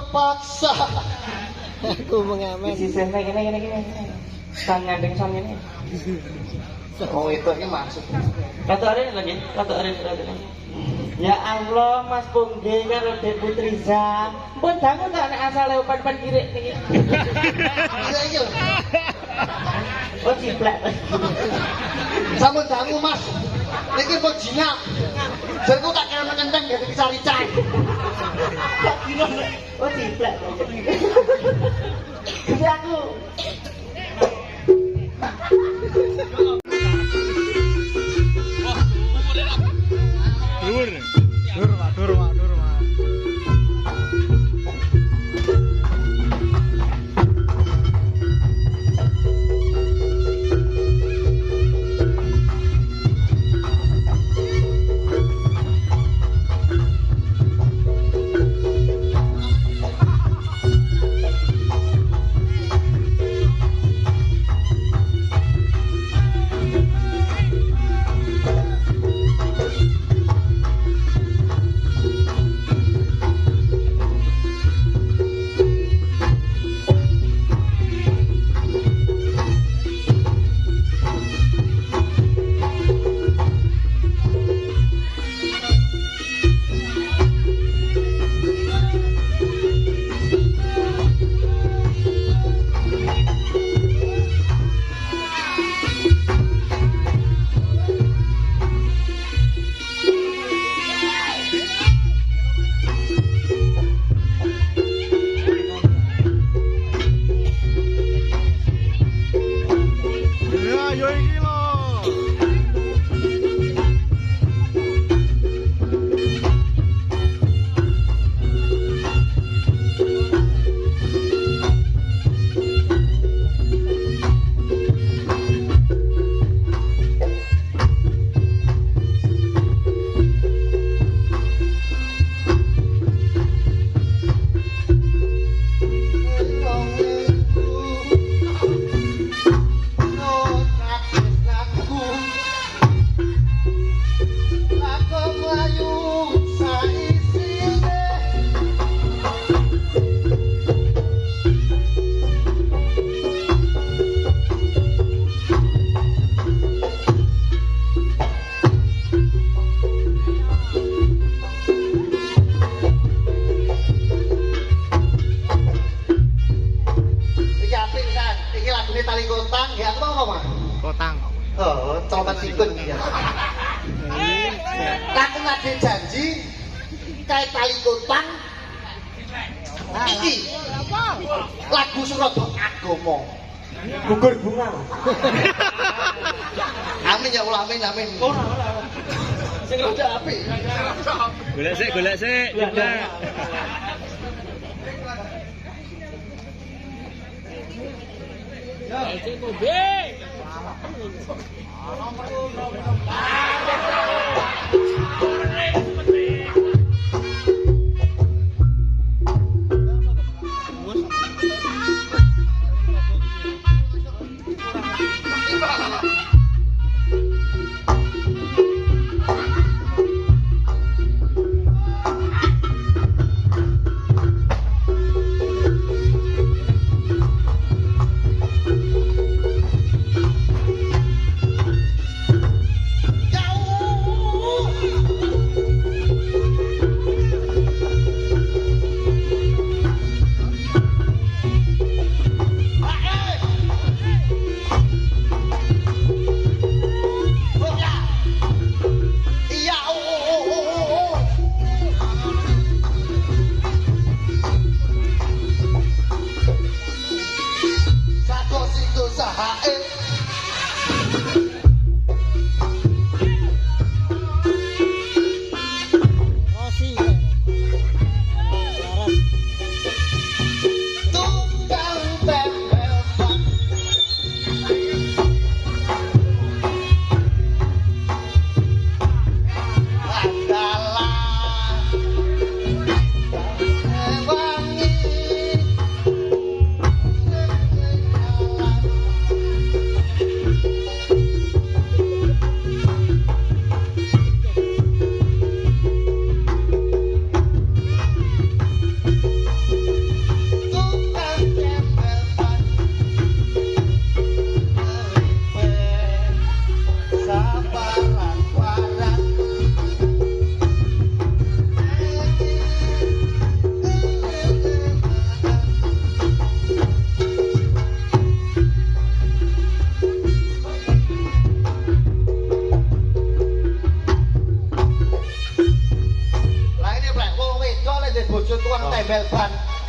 terpaksa. Aku mengamen. Sisen gini. Sang ngandeng sang ini. Oh itu ini maksud. Kata hari lagi. Ya Allah, Mas Pungge karo Dek Putriza. Pun dangu tak nek asale upan kiri niki. Iya iki lho. Oh ciplak. Sampun dangu Mas. Niki kok jinak. Jerku tak kira menenteng ya dicari cai. Tak kira. Oh ciplak. Jadi aku. Dur, Mak. sikun ya. Kakung ade janji kae tali kotang. Iki lagu Surabaya agama. Gugur bunga. Amin ya Allah, amin amin. Ora. Sing rada apik. Golek sik, juga. Ya, cek mobil. Ya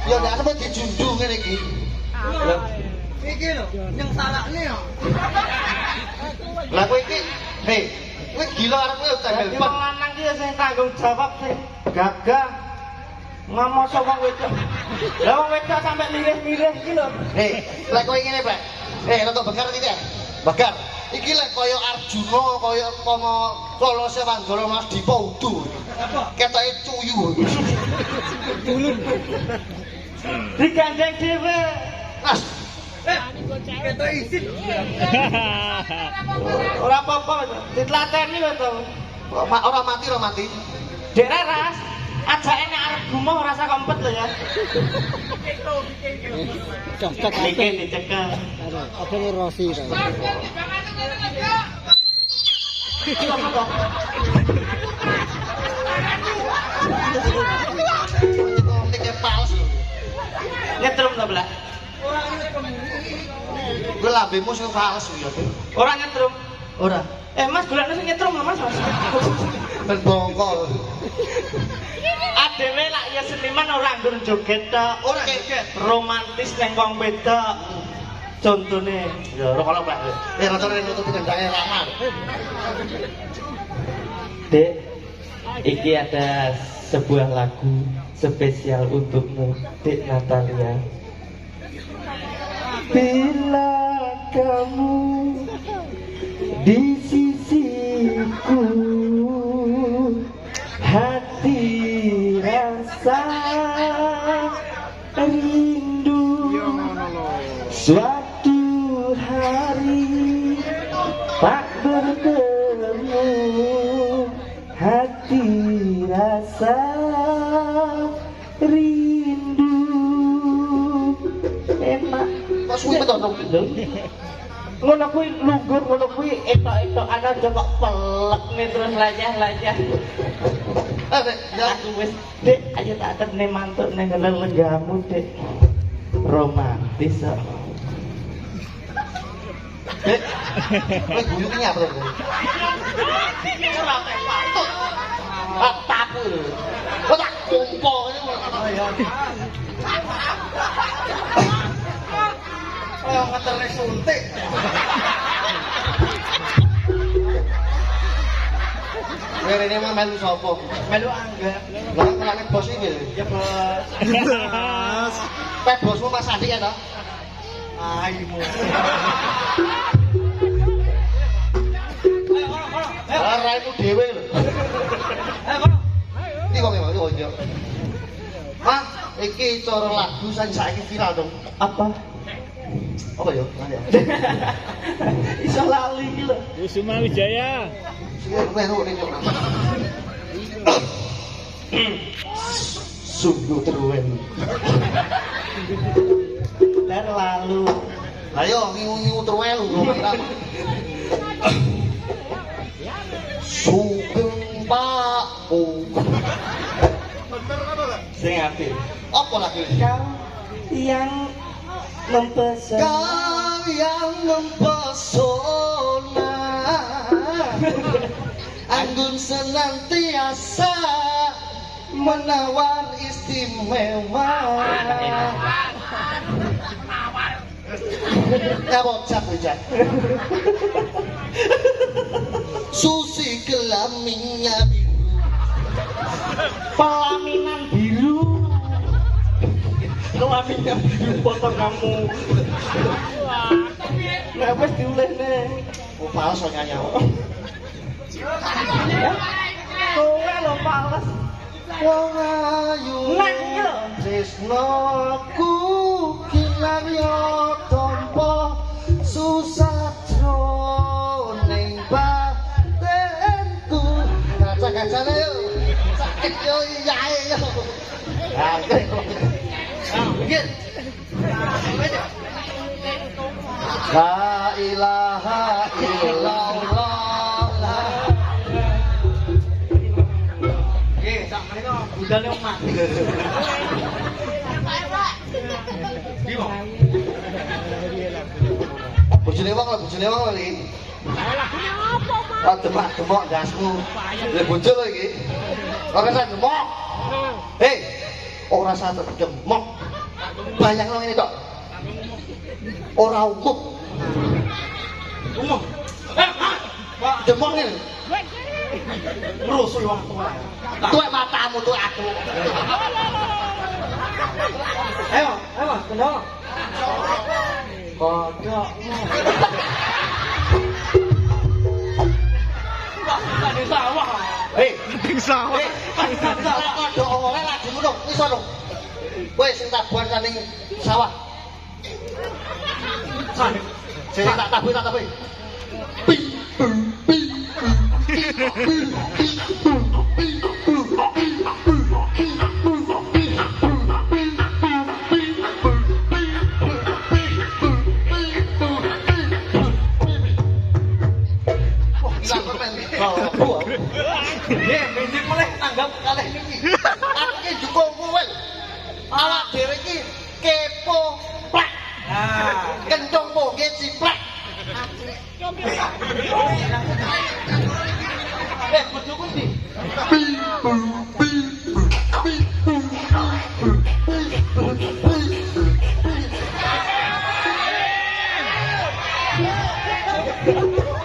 Ya ndak sampe dijunjung ngene iki. Iki lho, yang salahne yo. Lah kowe iki, hei, kowe gila arep kowe tanggal Jadi wong lanang ki sing tanggung jawab sing gagah. Ngomong sapa wedok. Lah wong wedok sampe mirih-mirih iki lho. Hei, lek kowe ngene, Pak. Hei, rada bakar iki ya. Bakar. Iki lek kaya Arjuna, kaya umpama Kolose Wanggara Mas Dipa udu. Ketoke cuyu. Dulun. Digandeng dhewe. Mas, Ketok isin. Ora apa-apa, ditlateni kok to. ora mati. Dek Ras, ajake nek arep gumoh ora usah kompet lho ya. Cocok Iki dicekel. Apa nih Rosi to? Nek pals. Nyetrum to, Blak. Kowe lambemu sing fals ya. Ora nyetrum. Ora. Mas golekne sing nyetrum lho, Mas. Ben bongkol. Adewe lak ya seniman ora nggur joget tok. Ora joget. Romantis ning wong wedok. Contone, ya ora kalau Pak. Rata-rata nutup gendangnya ramah. Dek, iki ada sebuah lagu spesial untukmu, Dek Natalia. Bila kamu di sisiku, hati rasa rindu. Suatu hari tak bertemu, hati rasa rindu. Enak. Kok suwi betul dong? Ngono kuwi lungguh, ngono kuwi etok-etokan aja kok pelek nih terus lajah-lajah. Dek, ya. Aku wis, Dek, ayo tak terne mantuk ning lenggamu, Dek. Romantis kok. Dek. Kowe guyu ki nyapa to? Ora patut. Tapu. Kok tak kompo ngene kok. Oh, ngeterne suntik. Rene mah melu sapa? Melu angga. Lah ngelane bos iki. Ya, Bos. Bos. Pek bosmu Mas Andi ya toh? Aimu. Lah raimu dhewe lho. Iki kok iki kok. Mas, iki cara lagu sing saiki viral dong. Apa? Apa ya? Nanya. Iso lali iki lho. Kusuma Wijaya. Sing meru ning kok. Sungguh teruen. Ler lalu. Ayo ngingu-ngingu terwelu ngomong. Sugeng Pakku. Sing apik. Apa lagi? Kau yang mempesona. Kau yang mempesona. Anggun senantiasa menawar istimewa. Ya bocah bocah. Susi kelaminnya biru. Pelaminan biru. Kelaminnya biru foto kamu. Nah, wis diulehne. Oh, palsu nyanyi. Kowe lho pales. Wong ayu Nah, iki lho. tresnaku kinarya tampa susatro ning batinku. Gaca-gacane yo. Sakit yo iyae yo. Ah, iki. La ilaha illallah. Budane omah. Bojone wong lho, bojone wong lho iki. Oh, demak-demok dasmu. Lha bojo lho iki. Ora usah demok. Hei, ora usah demok. Bayangno ngene tok. Ora umum. Umum. Demong ngene. Rusuh wong tua. Tuwek matamu tuwek aku. Ayo, Mas, kendal. Kodok. Di sawah. Hei, Ning sawah. salah kodok omongnya lagi ngono. Iso dong. Kowe sing tabuhan saning sawah. Sing tak tabuh. Pi. Benjing mulai nanggap kalih niki. Aku ki jukung kowe. Awak dhewe iki kepo plek. Ah, Kencung poge ciplek. bojoku ndi?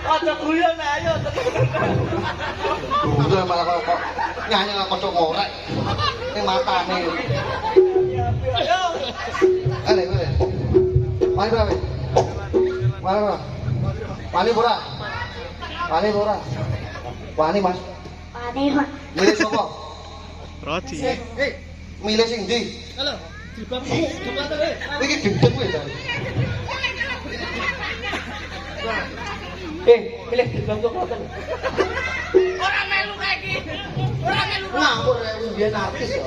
Aja guyon ayo. Udah malah kok nyanyi nang kocok ngorek. Ning matane. Ayo. Mari. Mari berapa? Wani pura. Wani Mas. Wani, Mas. Milih sapa? Roji. Milih sing ndi? Halo. Jilbab terus. Iki gendeng kowe ta. Pilih jilbab kok ngoten. Ora melu kae iki. Ora melu. Ngawur ya mbiyen artis ya.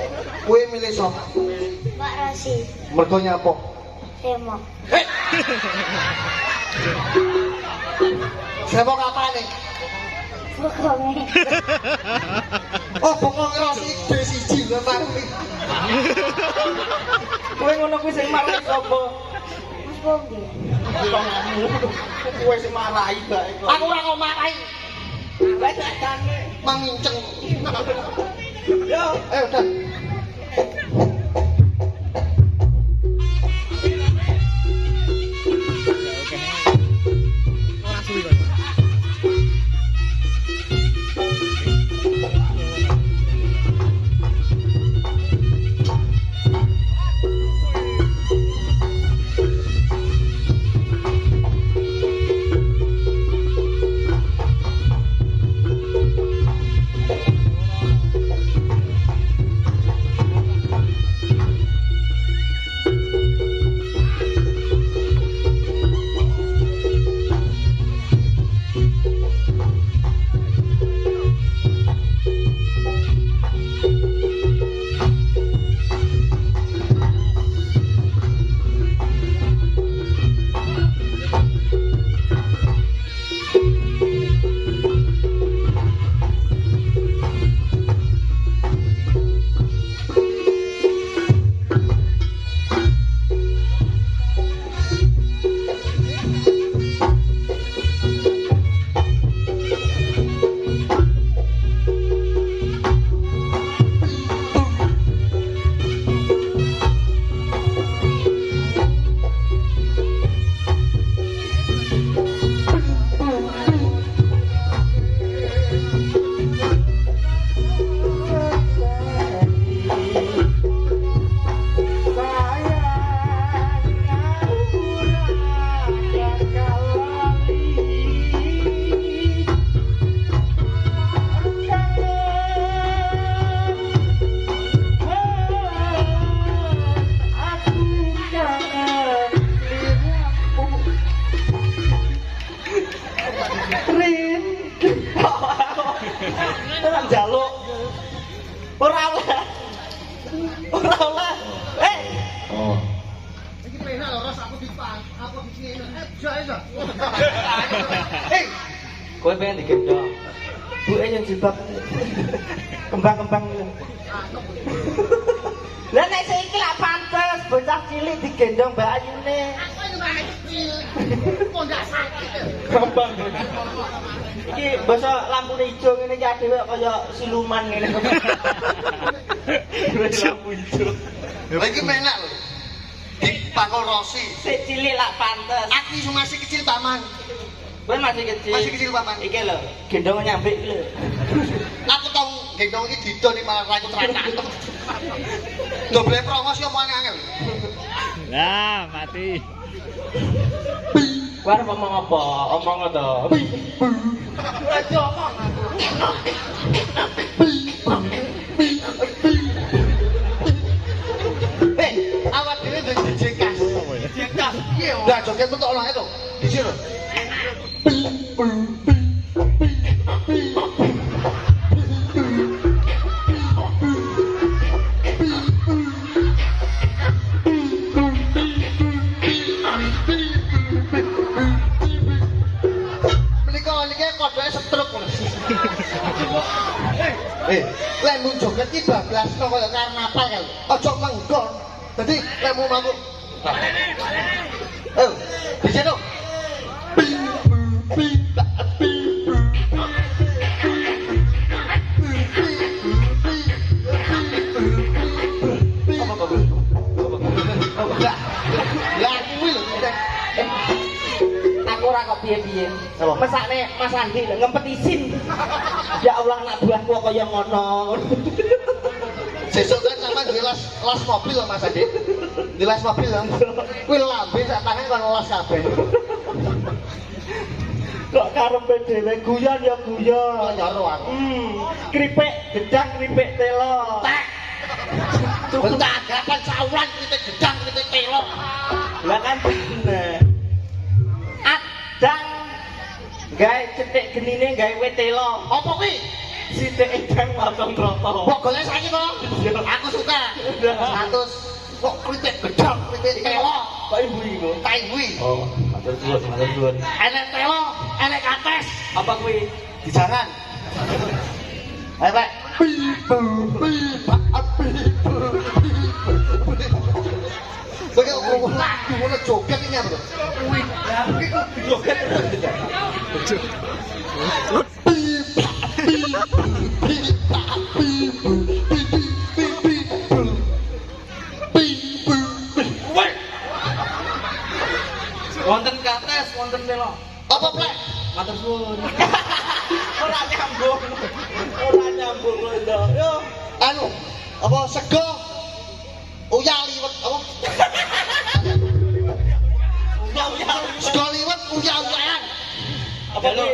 Kowe milih sapa? Mbak Rosi, Mergo nyapa? Semok. Siapa kapane? Pokoke. Oh, pokok Rosi D1 lho Pak. Kowe ngono kuwi sing marahi sapa? Mas Pongge. Kowe sing marahi bae kok. Aku ora ngomong marahi, Lah jane. manginceng. Yo. Udah. Ora suwi kok. Kowe pengen digendong. Buke yang jilbab. Kembang-kembang. Lah nek saiki lak pantes bocah cilik digendong mbak Ayune. Aku itu mbak kecil. Kok ndak sakit. Kembang. Iki basa lampu ijo ngene iki adewe kaya siluman ngene. Lampu ijo. Lagi menak lho. bakul rosi. Sik cilik lak pantes. Aku iso masih kecil paman. Kowe masih kecil. Masih kecil paman. Iki lho, gendong nyambik lho. Aku tau gendong iki didoni malah raku teranak. Doble promosi omongane angel. Lah, mati. Kowe arep ngomong apa? Omong to. Aja omong. Awak dhewe ndek jekas. Jekas. Iya. Lah joget metu ono itu. Di sini. Lek mun joget iki bablasno kaya karnaval kan. Aja menggon. Dadi lek mun mangku. Oh, di sini. Aku ora kok piye-piye. Mesakne Mas Andi ngempet isin. Ya Allah anak buahku kaya ngono. Sesuk kan sampean duwe las mobil lho Mas Andi. Di las mobil lho. Kuwi lambe sak tangan kon las kabeh. Kok karepe dhewe guyon ya guyon. Kok nyaro aku. Kripik gedang kripik telo. Tak. Bentar gapan saulan kritik gedang kritik telo. Lah kan bener. Adang gawe cetik genine gawe wetelo. Apa kuwi? Sithik edang mateng rata. Kok golek saiki to? Aku suka. 100 kok kritik gedang kritik telo. Kok ibu iku? Tak kuwi. Oh, matur suwun, matur suwun. Enek telo, enek kates. Apa kuwi? Dijangan. Ayo, Pak. Bagi ngomong lagu, ngomong joget ini apa tuh? Joget. Wonten kates, wonten telo. Apa, Plek? Matur suwun. Ora nyambung. Ora nyambung lho. Yo, Anu, apa sego? Uyah liwet, apa? Sego liwet, uyah-uyahan. apa kuwi?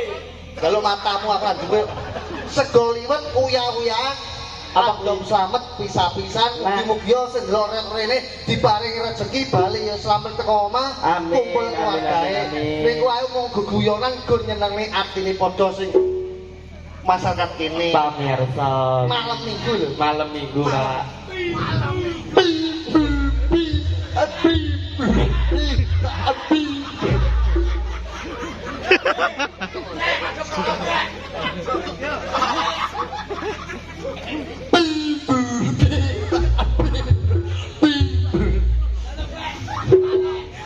Kalau matamu akan duwe sego liwet, uyah-uyahan. Apa Abdom slamet pisah-pisan, mugi-mugi sing delok rene diparingi rezeki bali ya slamet teko omah, Amin, kumpul keluargae. amin, amin. Niku ae mung geguyonan gur nyenengi atine padha sing masyarakat kene. Pamirsa. Malam Minggu lho. Malam Minggu, Pak.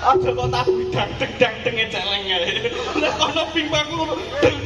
Aja kok tak dang-dang celeng ae. Nek ana pimpangku deng